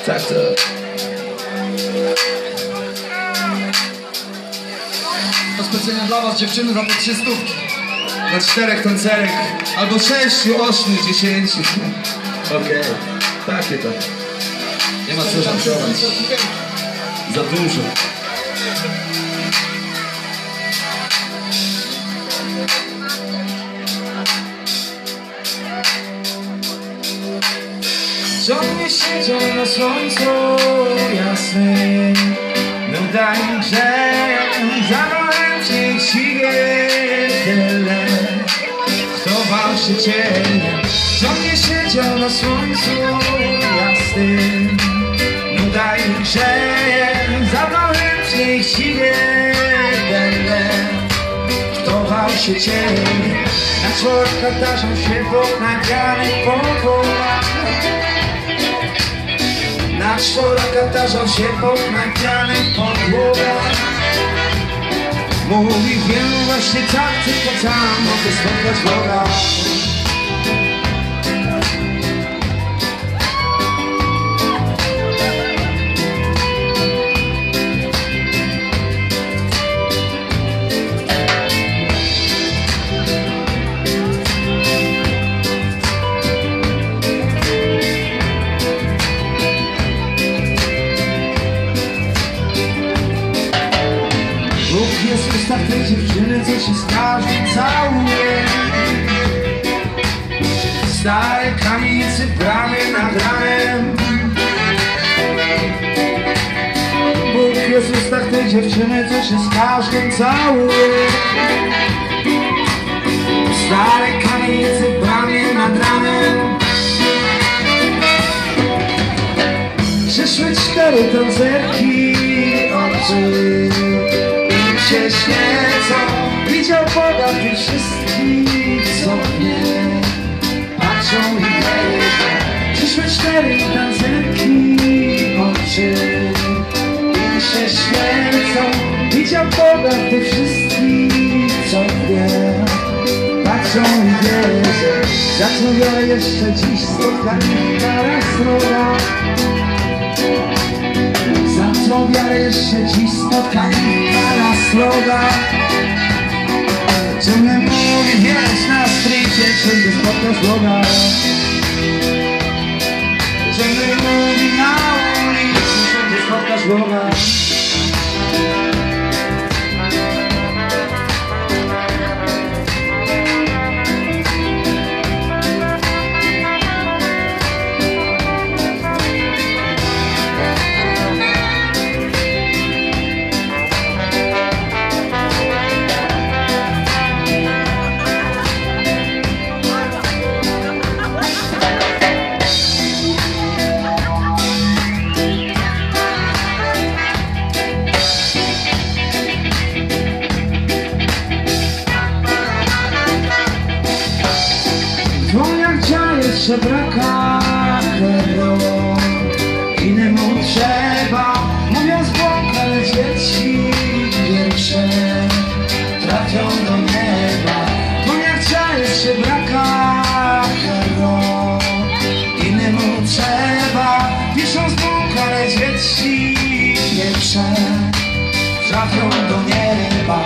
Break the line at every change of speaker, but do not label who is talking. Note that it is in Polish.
Tak to.
To specjalnie dla was, dziewczyny, za te 3 stówki.
Na 4 tancerek. Albo 6, 8, 10. Okej. Takie to. Nie ma co żartować. Za dużo. John nie siedział na słońcu jasnym, nuda i grzech, zabrałem tyle, kto bał się cienia. John nie siedział na słońcu jasnym, nuda i grzech, zabrałem tyle, kto bał się cienia. Na czworaka tarzą się Bóg nagranych podwórach. Na czworaka tarzą się Bóg nagranych podwórach. Mówi, wiem właśnie tak, tylko tam mogę spotkać Boga. Bóg jest w ustach tej dziewczyny, co się z każdym całuje. W starej kamienicy bramie nad ranem. Bóg jest w ustach tej dziewczyny, co się z każdym całuje. W starej kamienicy bramie nad ranem. Przyszły 4 tancerki, oczy się świecą. Widział Boga w tych wszystkich, co mnie patrzą i wierzą. Przyszły 4 tancerki, oczy się świecą. Widział Boga w tych wszystkich, co mnie patrzą i wierzą. Za co wiele jeszcze dziś spotkanie naraz droga. Za co wiele jeszcze dziś spotkanie naraz droga. Ciągle mówi, wiesz, na strycie wszędzie spotkasz Boga. Ciągle mówi, na ulicy wszędzie spotkasz Boga. Żebraka hero, innemu trzeba, mówiąc Bóg, ale dzieci pierwsze trafią do nieba. Bo jak jest żebraka hero, innemu trzeba, pisząc Bóg, ale dzieci pierwsze trafią do nieba.